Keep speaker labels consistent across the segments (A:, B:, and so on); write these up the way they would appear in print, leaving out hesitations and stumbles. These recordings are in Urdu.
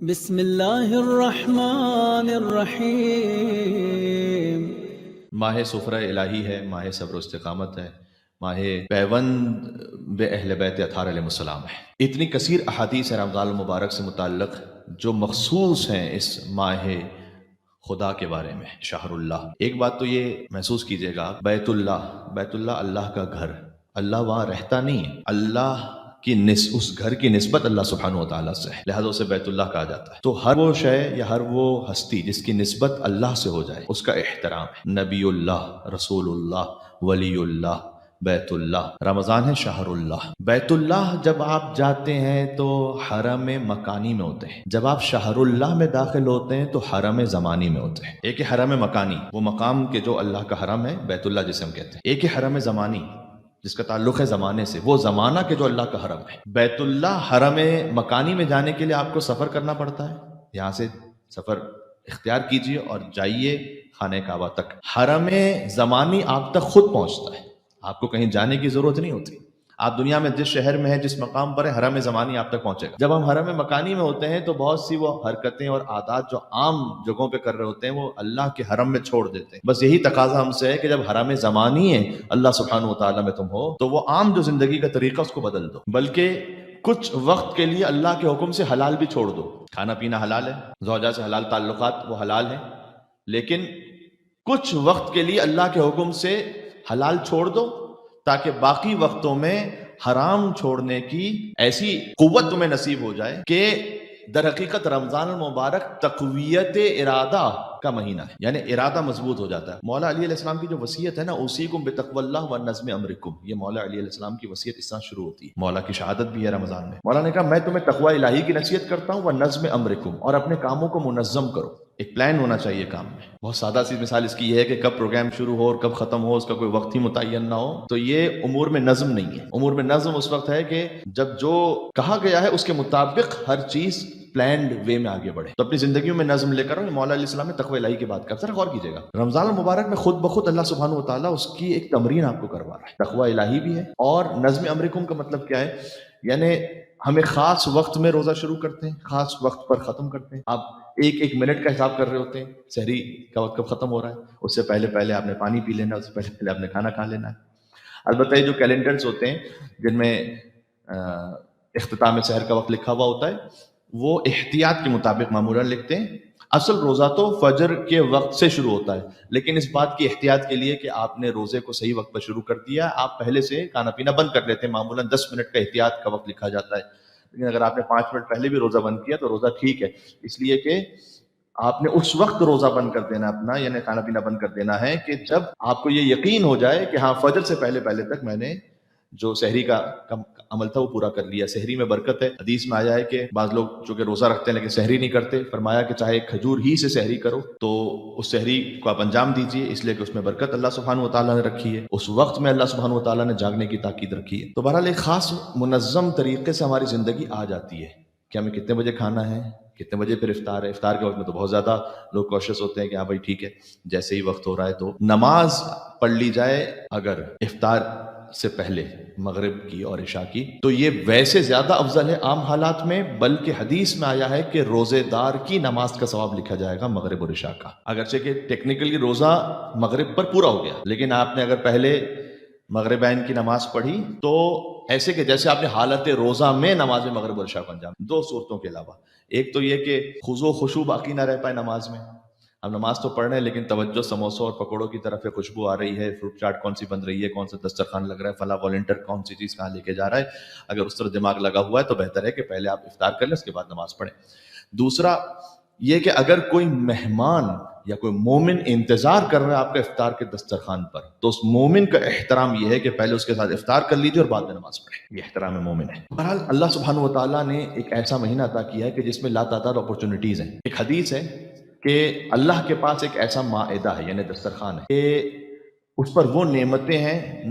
A: بسم اللہ الرحمن الرحیم۔
B: ماہ سفرہ الہی ہے، ماہ صبر و استقامت ہے، ماہ پیوند بے اہل بیت اطہار علیہ السلام ہے۔ اتنی کثیر احادیث ہیں رمضان المبارک سے متعلق جو مخصوص ہیں اس ماہ خدا کے بارے میں، شہر اللہ۔ ایک بات تو یہ محسوس کیجئے گا، بیت اللہ اللہ کا گھر، اللہ وہاں رہتا نہیں ہے، اللہ کی اس گھر کی نسبت اللہ سبحانہ وتعالیٰ سے ہے، لہذا اسے بیت اللہ کہا جاتا ہے۔ تو ہر وہ شے یا ہر وہ ہستی جس کی نسبت اللہ سے ہو جائے اس کا احترام ہے۔ نبی اللہ، رسول اللہ، ولی اللہ، بیت اللہ۔ رمضان ہے شہر اللہ۔ بیت اللہ جب آپ جاتے ہیں تو حرم مکانی میں ہوتے ہیں، جب آپ شہر اللہ میں داخل ہوتے ہیں تو حرم زمانی میں ہوتے ہیں۔ ایک ہے حرم مکانی، وہ مقام کے جو اللہ کا حرم ہے، بیت اللہ جسے ہم کہتے ہیں۔ ایک ہے حرم زمانی جس کا تعلق ہے زمانے سے، وہ زمانہ کے جو اللہ کا حرم ہے۔ بیت اللہ حرم مکانی میں جانے کے لیے آپ کو سفر کرنا پڑتا ہے، یہاں سے سفر اختیار کیجئے اور جائیے خانہ کعبہ تک۔ حرم زمانی آپ تک خود پہنچتا ہے، آپ کو کہیں جانے کی ضرورت نہیں ہوتی۔ آپ دنیا میں جس شہر میں ہیں، جس مقام پر ہے، حرم زمانی آپ تک پہنچے گا۔ جب ہم حرم مکانی میں ہوتے ہیں تو بہت سی وہ حرکتیں اور عادات جو عام جگہوں پہ کر رہے ہوتے ہیں وہ اللہ کے حرم میں چھوڑ دیتے ہیں۔ بس یہی تقاضا ہم سے ہے کہ جب حرم زمانی ہے اللہ سبحانہ وتعالی میں تم ہو تو وہ عام جو زندگی کا طریقہ اس کو بدل دو، بلکہ کچھ وقت کے لیے اللہ کے حکم سے حلال بھی چھوڑ دو۔ کھانا پینا حلال ہے، زوجہ سے حلال تعلقات وہ حلال ہیں، لیکن کچھ وقت کے لیے اللہ کے حکم سے حلال چھوڑ دو تاکہ باقی وقتوں میں حرام چھوڑنے کی ایسی قوت تمہیں نصیب ہو جائے کہ در حقیقت رمضان المبارک تقویت ارادہ کا مہینہ ہے، یعنی ارادہ مضبوط ہو جاتا ہے۔ مولا علی علیہ السلام کی جو وصیت ہے نا، اوصیکم بتقوی اللہ ونظم امرکم، یہ مولا علی علیہ السلام کی وصیت اس طرح شروع ہوتی ہے۔ مولا کی شہادت بھی ہے رمضان میں۔ مولا نے کہا میں تمہیں تقوی الہی کی نصیحت کرتا ہوں ونظم امرکم، اور اپنے کاموں کو منظم کرو۔ ایک پلان ہونا چاہیے کام میں۔ بہت سادہ سی مثال اس کی یہ ہے کہ کب پروگرام شروع ہو اور کب ختم ہو، اس کا کوئی وقت ہی متعین نہ ہو، تو یہ امور میں نظم نہیں ہے۔ امور میں نظم اس وقت ہے کہ جب جو کہا گیا ہے اس کے مطابق ہر چیز پلانڈ وے میں آگے بڑھے۔ تو اپنی زندگیوں میں نظم لے کر مولا علیہ السلام نے تقوی الہی کی بات کرتا ہے، غور کیجئے گا۔ رمضان المبارک میں خود بخود اللہ سبحانہ وتعالیٰ اس کی ایک تمرین آپ کو کروا رہا ہے، تقوی الہی بھی ہے اور نظم امرکم کا مطلب کیا ہے، یعنی ہمیں خاص وقت میں روزہ شروع کرتے ہیں، خاص وقت پر ختم کرتے ہیں۔ آپ ایک ایک منٹ کا حساب کر رہے ہوتے ہیں، سحری کا وقت کب ختم ہو رہا ہے، اس سے پہلے آپ نے پانی پی لینا، اس سے پہلے آپ نے کھانا کھا لینا ہے۔ البتہ یہ جو کیلنڈرز ہوتے ہیں جن میں اختتام سحر کا وقت لکھا ہوا ہوتا ہے، وہ احتیاط کے مطابق معمولاً لکھتے ہیں۔ اصل روزہ تو فجر کے وقت سے شروع ہوتا ہے، لیکن اس بات کی احتیاط کے لیے کہ آپ نے روزے کو صحیح وقت پر شروع کر دیا، آپ پہلے سے کھانا پینا بند کر لیتے ہیں۔ معمولاً 10 منٹ کا احتیاط کا وقت لکھا جاتا ہے، لیکن اگر آپ نے 5 منٹ پہلے بھی روزہ بند کیا تو روزہ ٹھیک ہے، اس لیے کہ آپ نے اس وقت روزہ بند کر دینا اپنا، یعنی کھانا پینا بند کر دینا ہے کہ جب آپ کو یہ یقین ہو جائے کہ ہاں فجر سے پہلے تک میں نے جو سحری کا عمل تھا وہ پورا کر لیا۔ سحری میں برکت ہے، حدیث میں آیا ہے کہ بعض لوگ جو کہ روزہ رکھتے ہیں لیکن سحری نہیں کرتے، فرمایا کہ چاہے کھجور ہی سے سحری کرو تو اس سحری کو آپ انجام دیجئے، اس لیے کہ اس میں برکت اللہ سبحانہ وتعالیٰ نے رکھی ہے، اس وقت میں اللہ سبحانہ وتعالیٰ نے جاگنے کی تاکید رکھی ہے۔ تو بہرحال ایک خاص منظم طریقے سے ہماری زندگی آ جاتی ہے کہ ہمیں کتنے بجے کھانا ہے، کتنے بجے پھر افطار ہے۔ افطار کے وقت میں تو بہت زیادہ لوگ کوشش ہوتے ہیں کہ ہاں بھائی ٹھیک ہے، جیسے ہی وقت ہو رہا ہے تو نماز پڑھ لی جائے اگر افطار سے پہلے، مغرب کی اور عشاء کی، تو یہ ویسے زیادہ افضل ہے عام حالات میں، بلکہ حدیث میں آیا ہے کہ روزے دار کی نماز کا ثواب لکھا جائے گا مغرب اور عشاء کا۔ اگرچہ کہ ٹیکنیکلی روزہ مغرب پر پورا ہو گیا، لیکن آپ نے اگر پہلے مغربین کی نماز پڑھی تو ایسے کہ جیسے آپ نے حالت روزہ میں نماز مغرب اور عشاء کو انجام، دو صورتوں کے علاوہ۔ ایک تو یہ کہ خضوع و خشوع باقی نہ رہ پائے نماز میں، اب نماز تو پڑھ رہے ہیں لیکن توجہ سموسوں اور پکوڑوں کی طرف ہے، خوشبو آ رہی ہے، فروٹ چاٹ کون سی بن رہی ہے، کون سا دسترخوان لگ رہا ہے، فلاں والنٹر کون سی چیز کہاں لے کے جا رہا ہے، اگر اس طرح دماغ لگا ہوا ہے تو بہتر ہے کہ پہلے آپ افطار کر لیں، اس کے بعد نماز پڑھیں۔ دوسرا یہ کہ اگر کوئی مہمان یا کوئی مومن انتظار کر رہا ہے آپ کا افطار کے دسترخوان پر، تو اس مومن کا احترام یہ ہے کہ پہلے اس کے ساتھ افطار کر لیجیے اور بعد میں نماز پڑھیں، یہ احترام مومن ہے۔ بہرحال اللہ سبحانہ وتعالیٰ نے ایک ایسا مہینہ عطا کیا ہے کہ جس میں لاتعداد اپرچونٹیز ہیں۔ ایک حدیث ہے کہ اللہ کے پاس ایک ایسا مائدہ ہے، یعنی دسترخوان ہے، کہ اس پر وہ نعمتیں ہیں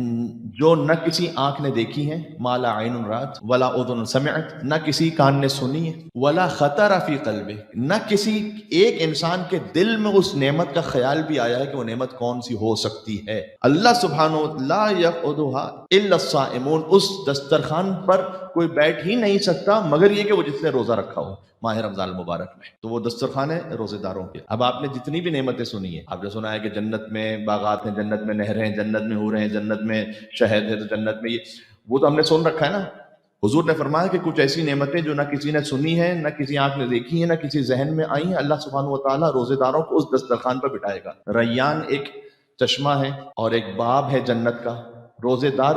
B: جو نہ کسی آنکھ نے دیکھی ہیں، ما لا عین رات ولا اذن سمعت، نہ کسی کان نے سنی ہے، ولا خطر فی قلبہ، نہ کسی ایک انسان کے دل میں اس نعمت کا خیال بھی آیا ہے کہ وہ نعمت کون سی ہو سکتی ہے۔ اللہ سبحانہ لا یقعدها الا الصائمون، اس دسترخوان پر کوئی بیٹھ ہی نہیں سکتا مگر یہ کہ وہ جس نے روزہ رکھا ہو ماہ رمضان المبارک میں. تو وہ دسترخوان ہے روزے داروں کے. اب آپ نے جتنی بھی نعمتیں سنی ہیں، آپ نے سنا ہے کہ جنت میں باغات ہیں، جنت میں نہریں ہیں، جنت میں حوریں ہیں، جنت میں شہد ہے، تو جنت میں یہ وہ تو ہم نے سن رکھا ہے نا. حضور نے فرمایا کہ کچھ ایسی نعمتیں جو نہ کسی نے سنی ہیں، نہ کسی آنکھ نے دیکھی ہیں، نہ کسی ذہن میں آئی ہیں، اللہ سبحانہ و تعالیٰ روزے داروں کو اس دسترخوان پر بٹھائے گا. ریان ایک چشمہ ہے اور ایک باب ہے جنت کا. روزے دار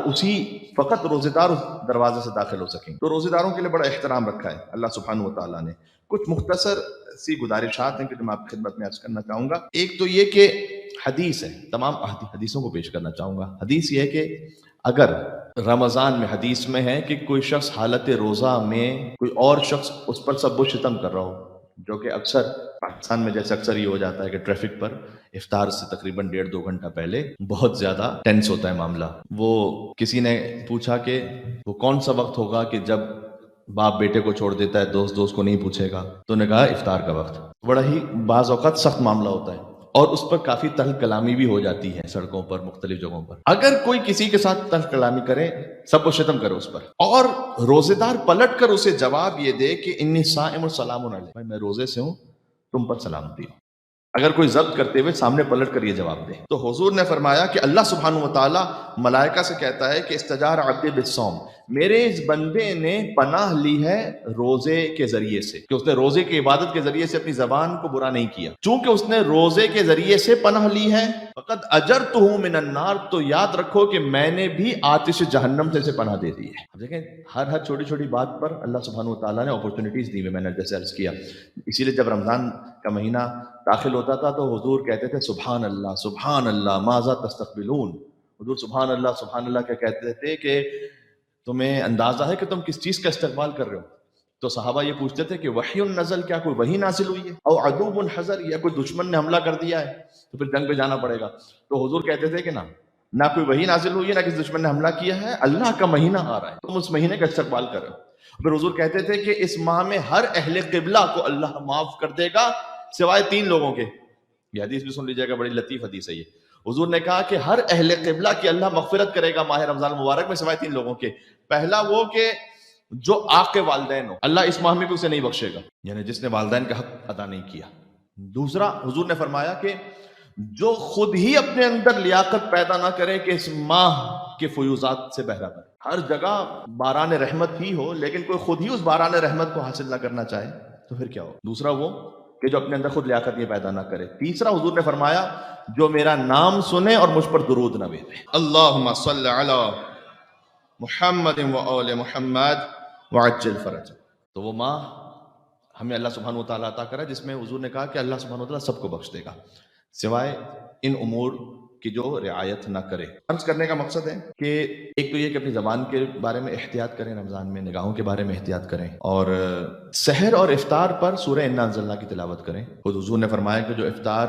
B: فقط روزے دار اس دروازے سے داخل ہو سکیں. تو روزے داروں کے لیے بڑا احترام رکھا ہے اللہ سبحانہ و تعالیٰ نے. کچھ مختصر سی گزارشات ہیں کہ میں آپ کی خدمت میں عرض کرنا چاہوں گا. ایک تو یہ کہ حدیث ہے، تمام حدیثوں کو پیش کرنا چاہوں گا. حدیث یہ ہے کہ اگر رمضان میں، حدیث میں ہے کہ کوئی شخص حالت روزہ میں کوئی اور شخص اس پر سب و شتم کر رہا ہو، جو کہ اکثر پاکستان میں جیسے اکثر یہ ہو جاتا ہے کہ ٹریفک پر افطار سے تقریباً 1.5-2 گھنٹہ پہلے بہت زیادہ ٹینس ہوتا ہے معاملہ. وہ کسی نے پوچھا کہ وہ کون سا وقت ہوگا کہ جب باپ بیٹے کو چھوڑ دیتا ہے، دوست کو نہیں پوچھے گا. تو نے کہا افطار کا وقت. بڑا ہی بعض اوقات سخت معاملہ ہوتا ہے اور اس پر کافی تلخ کلامی بھی ہو جاتی ہے سڑکوں پر، مختلف جگہوں پر. اگر کوئی کسی کے ساتھ تلخ کلامی کرے، سب کو شتم کرے اس پر، اور روزے دار پلٹ کر اسے جواب یہ دے کہ انی صائم سلام علیک، بھائی میں روزے سے ہوں، تم پر سلامتی ہو. اگر کوئی ضبط کرتے ہوئے سامنے پلٹ کر یہ جواب دے، تو حضور نے فرمایا کہ اللہ سبحانہ و تعالیٰ ملائکہ سے کہتا ہے کہ استجار عبدی بالصوم، میرے اس بندے نے پناہ لی ہے روزے کے ذریعے سے، کہ اس نے روزے کی عبادت کے ذریعے سے اپنی زبان کو برا نہیں کیا. چونکہ اس نے روزے کے ذریعے سے پناہ لی ہے، فقد اجرتہ من النار، تو یاد رکھو کہ میں نے بھی آتش جہنم سے اسے پناہ دے دی ہے. اب دیکھیں ہر چھوٹی چھوٹی بات پر اللہ سبحانہ و تعالیٰ نے اپورچونیٹیز دی ہوئی. میں نے جیسے عرض کیا، اسی لیے جب رمضان کا مہینہ داخل ہوتا تھا تو حضور کہتے تھے سبحان اللہ ماذا تستقبلون. حضور سبحان اللہ کیا کہتے تھے کہ تمہیں اندازہ ہے کہ تم کس چیز کا استقبال کر رہے ہو؟ تو صحابہ یہ پوچھتے تھے کہ وحی نزل، کیا کوئی وحی نازل ہوئی ہے؟ او عدو حضر، یا کوئی دشمن نے حملہ کر دیا ہے تو پھر جنگ پہ جانا پڑے گا. تو حضور کہتے تھے کہ نہ کوئی وحی نازل ہوئی ہے، نہ کسی دشمن نے حملہ کیا ہے، اللہ کا مہینہ آ رہا ہے، تم اس مہینے کا استقبال کر رہے ہو. پھر حضور کہتے تھے کہ اس ماہ میں ہر اہل قبلہ کو اللہ معاف کر دے گا سوائے 3 لوگوں کے. یہ حدیث بھی سن لیجیے گا، بڑی لطیف حدیث ہے یہ. حضور نے کہا کہ ہر اہل قبلہ کی اللہ مغفرت کرے گا ماہ رمضان المبارک میں سوائے 3 لوگوں کے. پہلا وہ کہ جو آق والدین ہو، اللہ اس ماہ میں بھی اسے نہیں بخشے گا، یعنی جس نے والدین کا حق ادا نہیں کیا. دوسرا حضور نے فرمایا کہ جو خود ہی اپنے اندر لیاقت پیدا نہ کرے کہ اس ماہ کے فیوزات سے بہرہ بنے. ہر جگہ باران رحمت ہی ہو لیکن کوئی خود ہی اس باران رحمت کو حاصل نہ کرنا چاہے تو پھر کیا ہو. دوسرا وہ کہ جو اپنے اندر خود لیاقت یہ پیدا نہ کرے. تیسرا حضور نے فرمایا جو میرا نام سنے اور مجھ پر درود نہ بھیجے. اللہم صل علی محمد و آل محمد وعجل فرج. تو وہ ماہ ہمیں اللہ سبحانہ و تعالیٰ عطا کرا جس میں حضور نے کہا کہ اللہ سبحانہ و تعالیٰ سب کو بخش دے گا سوائے ان امور کی جو رعایت نہ کرے. عرض کرنے کا مقصد ہے کہ ایک تو یہ کہ اپنی زبان کے بارے میں احتیاط کریں، رمضان میں نگاہوں کے بارے میں احتیاط کریں، اور سحر اور افطار پر سورہ انا انزلنا کی تلاوت کریں. خود حضور نے فرمایا کہ جو افطار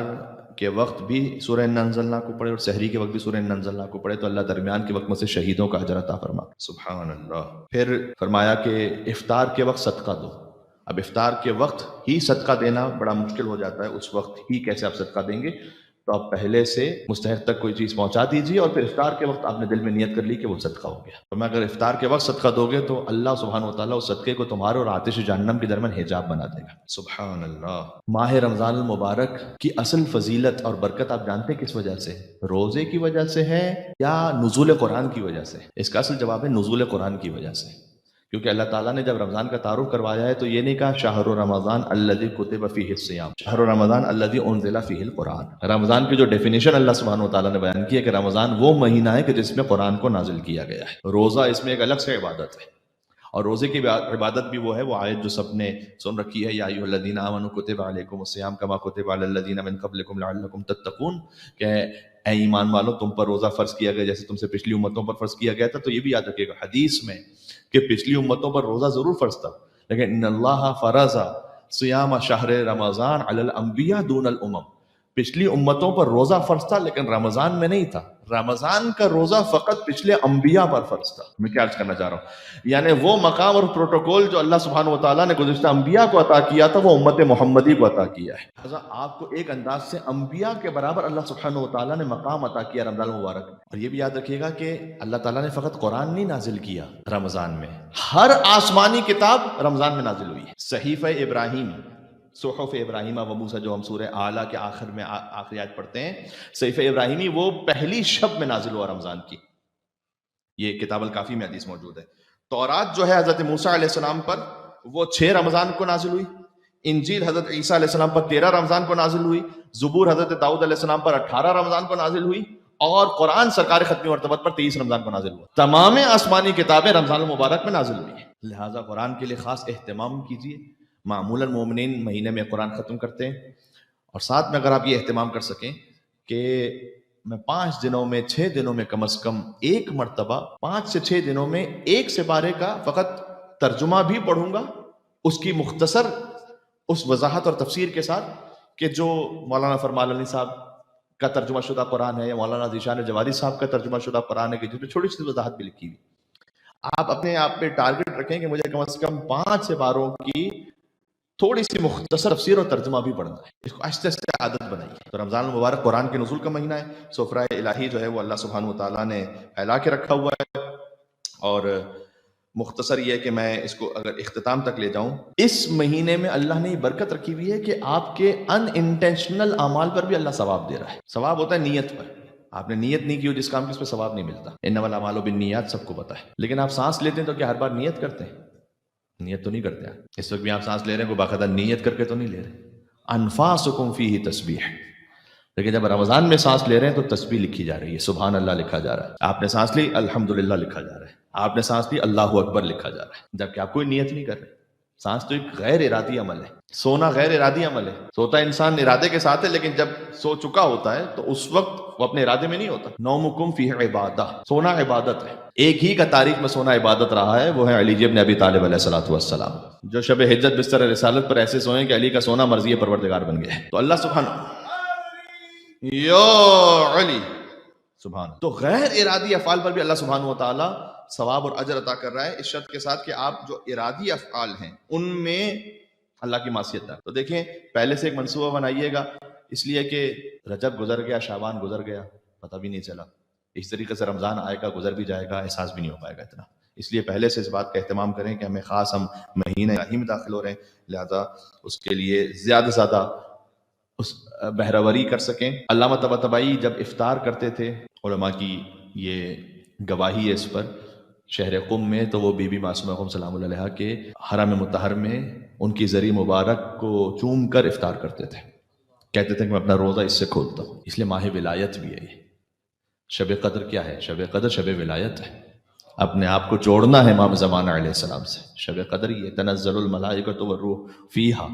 B: کے وقت بھی سورہ انا انزلنا کو پڑھے اور سحری کے وقت بھی سورہ انا انزلنا کو پڑھے تو اللہ درمیان کے وقت میں سے شہیدوں کا اجر عطا فرما. سبحان اللہ. پھر فرمایا کہ افطار کے وقت صدقہ دو. اب افطار کے وقت ہی صدقہ دینا بڑا مشکل ہو جاتا ہے، اس وقت ہی کیسے آپ صدقہ دیں گے؟ تو آپ پہلے سے مستحق تک کوئی چیز پہنچا دیجیے اور پھر افطار کے وقت آپ نے دل میں نیت کر لی کہ وہ صدقہ ہو گیا. تو میں اگر افطار کے وقت صدقہ دو گے تو اللہ سبحانہ و تعالیٰ اس صدقے کو تمہارے اور آتش جہنم کے درمیان حجاب بنا دے گا. سبحان اللہ. ماہ رمضان المبارک کی اصل فضیلت اور برکت آپ جانتے ہیں کس وجہ سے؟ روزے کی وجہ سے ہے یا نزول قرآن کی وجہ سے؟ اس کا اصل جواب ہے نزول قرآن کی وجہ سے. کیونکہ اللہ تعالیٰ نے جب رمضان کا تعارف کروایا ہے تو یہ نہیں کہا شہر رمضان الذی کتب فیہ الصیام، شہر رمضان الذی انزل فیہ القرآن. رمضان کی جو ڈیفینیشن اللہ سبحانہ و تعالیٰ نے بیان کی ہے کہ رمضان وہ مہینہ ہے کہ جس میں قرآن کو نازل کیا گیا ہے. روزہ اس میں ایک الگ سے عبادت ہے، اور روزے کی عبادت بھی وہ ہے، وہ آیت جو سب نے سن رکھی ہے، یا ایھا الذین آمنوا کتب علیکم الصیام کما کتب علی الذین من قبلکم لعلکم تتقون، کہ اے ایمان والو تم پر روزہ فرض کیا گیا جیسے تم سے پچھلی امتوں پر فرض کیا گیا تھا. تو یہ بھی یاد رکھیے گا حدیث میں کہ پچھلی امتوں پر روزہ ضرور فرض تھا، لیکن ان اللہ فرض صیام شہر رمضان علی الانبیاء دون الامم. پچھلی امتوں پر روزہ فرض تھا لیکن رمضان میں نہیں تھا. رمضان کا روزہ فقط پچھلے انبیاء پر فرض تھا. میں کیا عرض کرنا چاہ رہا ہوں، یعنی وہ مقام اور پروٹوکول جو اللہ سبحانہ و تعالیٰ نے گزشتہ انبیاء کو عطا کیا تھا وہ امت محمدی کو عطا کیا ہے. لہٰذا آپ کو ایک انداز سے انبیاء کے برابر اللہ سبحانہ و تعالیٰ نے مقام عطا کیا رمضان المبارک میں. اور یہ بھی یاد رکھیے گا کہ اللہ تعالیٰ نے فقط قرآن نہیں نازل کیا رمضان میں، ہر آسمانی کتاب رمضان میں نازل ہوئی ہے. صحیفہ ابراہیم، صحف ابراہیم و موسیٰ جو ہم سورہ اعلیٰ کے آخر میں آخری آیت پڑھتے ہیں، صحیفہ ابراہیمی وہ پہلی شب میں نازل ہوا رمضان کی. یہ کتاب الکافی میں حدیث موجود ہے. تورات جو ہے حضرت موسیٰ علیہ السلام پر وہ 6 رمضان کو نازل ہوئی. انجیل حضرت عیسیٰ علیہ السلام پر 13 رمضان کو نازل ہوئی. زبور حضرت داؤد علیہ السلام پر 18 رمضان کو نازل ہوئی. اور قرآن سرکار ختمی مرتبت پر 23 رمضان کو نازل ہوا. تمام آسمانی کتابیں رمضان المبارک میں نازل ہوئی ہیں. لہٰذا قرآن کے لیے خاص اہتمام کیجیے. معمولاً مومنین مہینے میں قرآن ختم کرتے ہیں، اور ساتھ میں اگر آپ یہ اہتمام کر سکیں کہ میں 5 دنوں میں 6 دنوں میں کم از کم ایک مرتبہ 5 سے 6 دنوں میں ایک سپارے کا فقط ترجمہ بھی پڑھوں گا، اس کی مختصر اس وضاحت اور تفسیر کے ساتھ کہ جو مولانا فرمان علی صاحب کا ترجمہ شدہ قرآن ہے یا مولانا ذیشان جوادی صاحب کا ترجمہ شدہ قرآن ہے کہ جس میں چھوٹی سی وضاحت بھی لکھی ہوئی. آپ اپنے آپ پہ ٹارگٹ رکھیں کہ مجھے کم از کم 5 سپاروں کی تھوڑی سی مختصر تفسیر اور ترجمہ بھی پڑھنا ہے. اس کو آہستہ آہستہ عادت بنائیے. تو رمضان المبارک قرآن کے نزول کا مہینہ ہے. سفرہ الہی جو ہے وہ اللہ سبحانہ و تعالیٰ نے پھیلا کے رکھا ہوا ہے. اور مختصر یہ ہے کہ میں اس کو اگر اختتام تک لے جاؤں، اس مہینے میں اللہ نے یہ برکت رکھی ہوئی ہے کہ آپ کے ان انٹینشنل اعمال پر بھی اللہ ثواب دے رہا ہے. ثواب ہوتا ہے نیت پر. آپ نے نیت نہیں کی ہو جس کام کی اس پہ ثواب نہیں ملتا. انما الاعمال بالنیات سب کو پتہ ہے. لیکن آپ سانس لیتے ہیں تو کیا ہر بار نیت کرتے ہیں؟ نیت تو نہیں کرتے ہیں. اس وقت بھی آپ سانس لے رہے ہیں کوئی باقاعدہ نیت کر کے تو نہیں لے رہے. انفاسکم فیہ تسبیح. لیکن جب رمضان میں سانس لے رہے ہیں تو تسبیح لکھی جا رہی ہے، سبحان اللہ لکھا جا رہا ہے. آپ نے سانس لی الحمدللہ لکھا جا رہا ہے. آپ نے سانس لی اللہ اکبر لکھا جا رہا ہے، جبکہ آپ کوئی نیت نہیں کر رہے. سانس تو ایک غیر ارادی عمل ہے. سونا غیر ارادی عمل ہے. سوتا انسان ارادے کے ساتھ ہے، لیکن جب سو چکا ہوتا ہے تو اس وقت وہ اپنے ارادے میں نہیں ہوتا. نومکم فیہ عبادہ. سونا عبادت ہے. ایک ہی کا تاریخ میں سونا عبادت رہا ہے، وہ ہے علی ابن ابی طالب علیہ الصلوۃ والسلام، جو شب ہجرت بستر رسالت پر ایسے سوئیں کہ علی کا سونا مرضی پروردگار بن گیا. تو اللہ سبحانہ یا علی سبحان. تو غیر ارادی افعال پر بھی اللہ سبحانہ و تعالی ثواب اور اجر عطا کر رہا ہے، اس شرط کے ساتھ کہ آپ جو ارادی افعال ہیں ان میں اللہ کی معصیت ہے. تو دیکھیں پہلے سے ایک منصوبہ بنائیے گا، اس لیے کہ رجب گزر گیا، شعبان گزر گیا، پتہ بھی نہیں چلا. اس طریقے سے رمضان آئے گا، گزر بھی جائے گا، احساس بھی نہیں ہو پائے گا اتنا. اس لیے پہلے سے اس بات کا اہتمام کریں کہ ہمیں خاص ہم مہینہ الہی میں داخل ہو رہے ہیں، لہذا اس کے لیے زیادہ سے زیادہ اس بہروری کر سکیں. علامہ طباطبائی جب افطار کرتے تھے، علماء کی یہ گواہی ہے اس پر، شہر قم میں، تو وہ بی بی معصومہ قم سلام اللہ علیہا کے حرم مطہر میں ان کی زری مبارک کو چوم کر افطار کرتے تھے. کہتے تھے کہ میں اپنا روزہ اس سے کھولتا ہوں. اس لیے ماہ ولایت بھی ہے. یہ شب قدر کیا ہے؟ شب قدر شب ولایت ہے. اپنے آپ کو جوڑنا ہے امام زمانہ علیہ السلام سے. شب قدر یہ تنزل الملائکۃ والروح فیہا،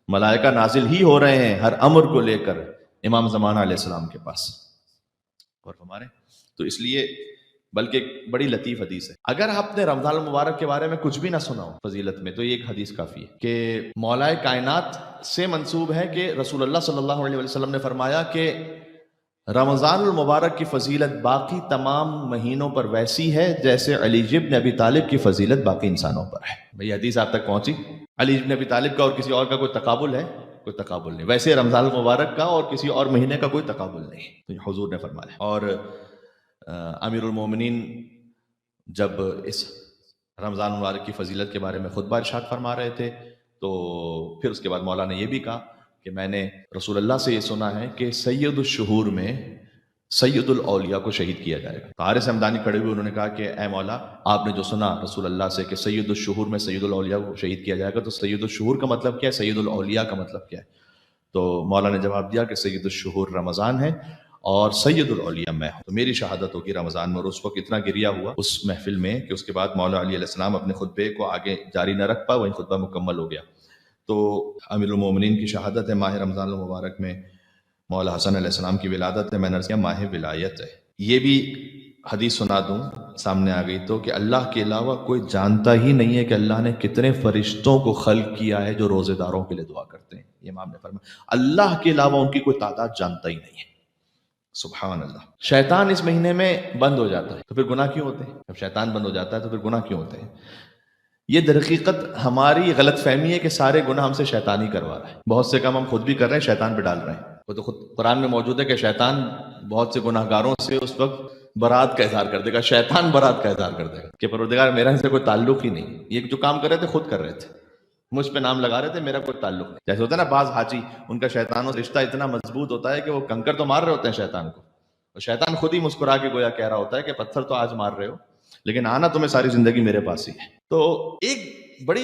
B: ملائکہ نازل ہی ہو رہے ہیں ہر امر کو لے کر امام زمانہ علیہ السلام کے پاس. اور ہمارے تو اس لیے بلکہ ایک بڑی لطیف حدیث ہے. اگر آپ نے رمضان المبارک کے بارے میں کچھ بھی نہ سنا ہو فضیلت میں، تو یہ ایک حدیث کافی ہے کہ مولا کائنات سے منسوب ہے کہ رسول اللہ صلی اللہ علیہ وسلم نے فرمایا کہ رمضان المبارک کی فضیلت باقی تمام مہینوں پر ویسی ہے جیسے علی ابن ابی طالب کی فضیلت باقی انسانوں پر ہے. یہ حدیث آپ تک پہنچی؟ علی ابن ابی طالب کا اور کسی اور کا کوئی تقابل ہے؟ کوئی تقابل نہیں. ویسے رمضان المبارک کا اور کسی اور مہینے کا کوئی تقابل نہیں. تو یہ حضور نے فرمایا. اور امیر المومنین جب اس رمضان المبارک کی فضیلت کے بارے میں خطبہ ارشاد فرما رہے تھے تو پھر اس کے بعد مولا نے یہ بھی کہا کہ میں نے رسول اللہ سے یہ سنا ہے کہ سید الشہور میں سید الاولیاء کو شہید کیا جائے گا. حارث ہمدانی کھڑے ہوئے، انہوں نے کہا کہ اے مولا، آپ نے جو سنا رسول اللہ سے کہ سید الشہور میں سید الاولیاء کو شہید کیا جائے گا، تو سید الشہور کا مطلب کیا ہے، سید الاولیاء کا مطلب کیا ہے؟ تو مولا نے جواب دیا کہ سید الشہور رمضان ہے اور سید الاولیاء میں ہوں. تو میری شہادت ہوگی رمضان میں. اور اس وقت اتنا گریا ہوا اس محفل میں کہ اس کے بعد مولا علی علیہ السلام اپنے خطبے کو آگے جاری نہ رکھ پا، وہیں خطبہ مکمل ہو گیا. تو امیر المومنین کی شہادت ہے ماہ رمضان المبارک میں. مولا حسن علیہ السلام کی ولادت ہے، میں نے عرض کیا ماہ ولایت ہے. یہ بھی حدیث سنا دوں سامنے آ گئی تو کہ اللہ کے علاوہ کوئی جانتا ہی نہیں ہے کہ اللہ نے کتنے فرشتوں کو خلق کیا ہے جو روزے داروں کے لیے دعا کرتے ہیں. یہ امام نے فرمایا اللہ کے علاوہ ان کی کوئی تعداد جانتا ہی نہیں ہے. سبحان اللہ. شیطان اس مہینے میں بند ہو جاتا ہے تو پھر گناہ کیوں ہوتے ہیں؟ جب شیطان بند ہو جاتا ہے تو پھر گناہ کیوں ہوتے ہیں؟ یہ در حقیقت ہماری غلط فہمی ہے کہ سارے گناہ ہم سے شیطان ہی کروا رہا ہے. بہت سے کام ہم خود بھی کر رہے ہیں، شیطان پہ ڈال رہے ہیں. وہ تو خود قرآن میں موجود ہے کہ شیطان بہت سے گناہ گاروں سے اس وقت برات کا اظہار کر دے گا. شیطان برات کا اظہار کر دے گا کہ پروردگار میرا ان سے کوئی تعلق ہی نہیں، یہ جو کام کر رہے تھے خود کر رہے تھے، مجھ پہ نام لگا رہے تھے، میرا کوئی تعلق نہیں. جیسے ہوتا ہے نا بعض حاجی، ان کا شیطانوں سے رشتہ اتنا مضبوط ہوتا ہے کہ وہ کنکر تو مار رہے ہوتے ہیں شیطان کو، اور شیطان خود ہی مسکرا کے گویا کہہ رہا ہوتا ہے کہ پتھر تو آج مار رہے ہو لیکن آنا تمہیں ساری زندگی میرے پاس ہی ہے. تو ایک بڑی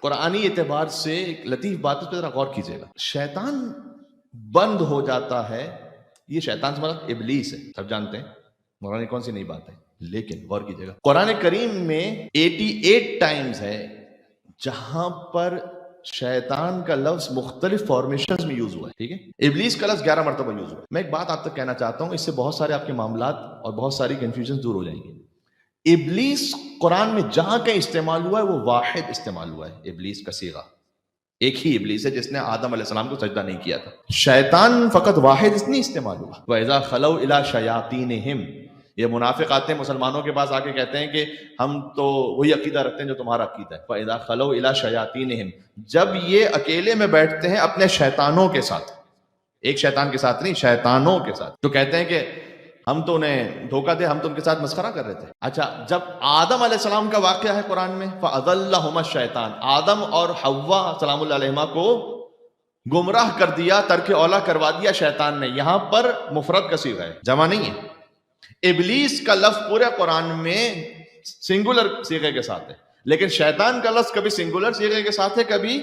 B: قرآنی اعتبار سے ایک لطیف بات اس پہ ذرا غور کیجیے گا. شیطان بند ہو جاتا ہے، یہ شیطان سے مطلب ابلیس ہے، سب جانتے ہیں، مولانا کون سی نئی بات ہے، لیکن غور کیجیے گا قرآن کریم میں 88 ٹائمز ہے جہاں پر شیطان کا لفظ مختلف فارمیشنز میں یوز ہوا ہے. ٹھیک ہے، ابلیس کا لفظ 11 مرتبہ یوز ہوا ہے. میں ایک بات آپ تک کہنا چاہتا ہوں، اس سے بہت سارے آپ کے معاملات اور بہت ساری کنفیوژن دور ہو جائیں گے. ابلیس قرآن میں جہاں کہیں استعمال ہوا ہے وہ واحد استعمال ہوا ہے. ابلیس کا صیغہ ایک ہی ابلیس ہے جس نے آدم علیہ السلام کو سجدہ نہیں کیا تھا. شیطان فقط واحد اس نہیں استعمال ہوا. وَإِذَا خَلَوْا إِلَىٰ شَيَاطِينِهِمْ، یہ منافق آتے ہیں مسلمانوں کے پاس آ کے کہتے ہیں کہ ہم تو وہی عقیدہ رکھتے ہیں جو تمہارا عقیدہ ہے. فَإِذَا خَلَوْا إِلَىٰ شَيَاطِينِهِمْ، جب یہ اکیلے میں بیٹھتے ہیں اپنے شیطانوں کے ساتھ، ایک شیطان کے ساتھ نہیں، شیطانوں کے ساتھ، تو کہتے ہیں کہ ہم تو انہیں دھوکہ دے، ہم تو ان کے ساتھ مسخرہ کر رہے تھے. اچھا، جب آدم علیہ السلام کا واقعہ ہے قرآن میں، فَأَضَلَّهُمَا الشَّيْطَانُ، آدم اور حوا سلام اللہ علیہما کو گمراہ کر دیا، ترک اولا کروا دیا شیطان نے. یہاں پر مفرد کا صیغہ ہے، جمع نہیں ہے. ابلیس کا لفظ پورے قرآن میں سنگولر صیغے کے ساتھ ہے، لیکن شیطان کا لفظ کبھی سنگولر صیغے کے ساتھ ہے، کبھی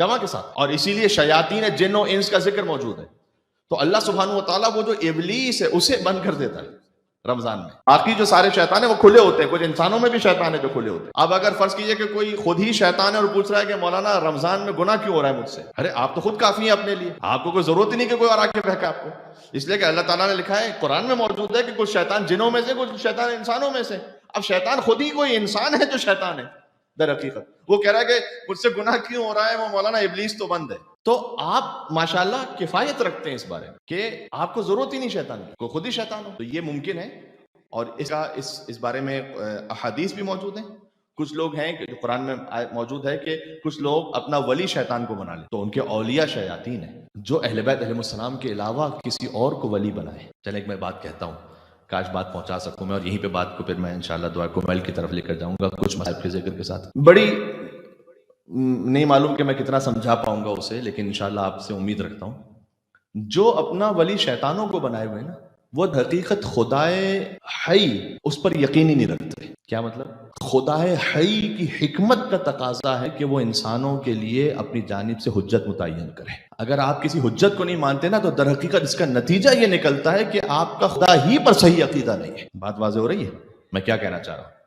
B: جمع کے ساتھ، اور اسی لیے شیاطین جن و انس کا ذکر موجود ہے. تو اللہ سبحانہ و تعالیٰ وہ جو ابلیس ہے اسے بند کر دیتا ہے رمضان میں. باقی جو سارے شیطان ہیں وہ کھلے ہوتے ہیں، کچھ انسانوں میں بھی شیطان ہے جو کھلے ہوتے ہیں. اب اگر فرض کیجئے کہ کوئی خود ہی شیطان ہے اور پوچھ رہا ہے کہ مولانا رمضان میں گناہ کیوں ہو رہا ہے مجھ سے، ارے آپ تو خود کافی ہیں اپنے لیے، آپ کو کوئی ضرورت ہی نہیں کہ کوئی اور آ کے بہکے آپ کو. اس لیے کہ اللہ تعالیٰ نے لکھا ہے قرآن میں موجود ہے کہ کچھ شیطان جنوں میں سے، کچھ شیطان انسانوں میں سے. اب شیطان خود ہی کوئی انسان ہے جو شیطان ہے در حقیقت. وہ کہہ رہا ہے کہ مجھ سے گناہ کیوں ہو رہا ہے، وہ مولانا ابلیس تو بند ہے. تو آپ ماشاءاللہ کفایت رکھتے ہیں اس بارے میں کہ آپ کو ضرورت ہی نہیں شیطان کی، کوئی خود ہی شیطان ہو. تو یہ ممکن ہے، اور اس بارے میں احادیث بھی موجود ہیں. کچھ لوگ ہیں کہ جو قرآن میں موجود ہے کہ کچھ لوگ اپنا ولی شیطان کو بنا لیں، تو ان کے اولیاء شیاطین ہیں جو اہل بیت علیہ السلام کے علاوہ کسی اور کو ولی بنائے. چلیں ایک میں بات کہتا ہوں، کاش بات پہنچا سکوں میں، اور یہیں پہ بات کو پھر میں انشاءاللہ دعا کومل کی طرف لے کر جاؤں گا کچھ مسائل کے ذکر کے ساتھ. بڑی نہیں معلوم کہ میں کتنا سمجھا پاؤں گا اسے، لیکن انشاءاللہ آپ سے امید رکھتا ہوں. جو اپنا ولی شیطانوں کو بنائے ہوئے نا، وہ حقیقت خدائے حی اس پر یقین ہی نہیں رکھتے. کیا مطلب؟ خدائے حی کی حکمت کا تقاضا ہے کہ وہ انسانوں کے لیے اپنی جانب سے حجت متعین کرے. اگر آپ کسی حجت کو نہیں مانتے نا، تو در حقیقت اس کا نتیجہ یہ نکلتا ہے کہ آپ کا خدا ہی پر صحیح عقیدہ نہیں ہے. بات واضح ہو رہی ہے میں کیا کہنا چاہ رہا ہوں؟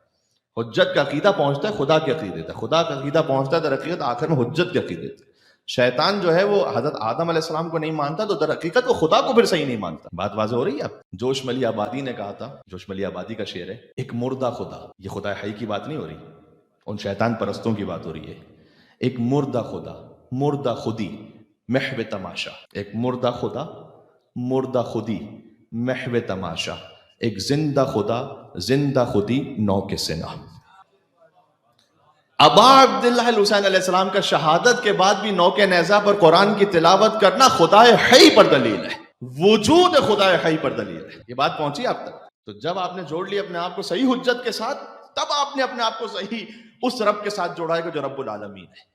B: حجت کا عقیدہ پہنچتا ہے خدا کے عقیدے تک، خدا کا عقیدہ پہنچتا ہے در حقیقت آخر میں حجت کے عقیدے تک. شیطان جو ہے وہ حضرت آدم علیہ السلام کو نہیں مانتا، تو در حقیقت وہ خدا کو پھر صحیح نہیں مانتا. بات واضح ہو رہی ہے. جوش ملی آبادی نے کہا تھا، جوش ملی آبادی کا شعر ہے، ایک مردہ خدا. یہ خدا حی کی بات نہیں ہو رہی، ان شیطان پرستوں کی بات ہو رہی ہے. ایک مردہ خدا، مردہ خودی محو تماشا. ایک مردہ خدا، مردہ خودی محو تماشا. ایک زندہ خدا، زندہ خودی نو کے سنا. ابا عبداللہ الحسین علیہ السلام کا شہادت کے بعد بھی نو کے نیزہ پر قرآن کی تلاوت کرنا خدائے حی پر دلیل ہے، وجود خدائے حی پر دلیل ہے. یہ بات پہنچی آپ تک؟ تو جب آپ نے جوڑ لی اپنے آپ کو صحیح حجت کے ساتھ، تب آپ نے اپنے آپ کو صحیح اس رب کے ساتھ جوڑا ہے کہ جو رب العالمین ہے.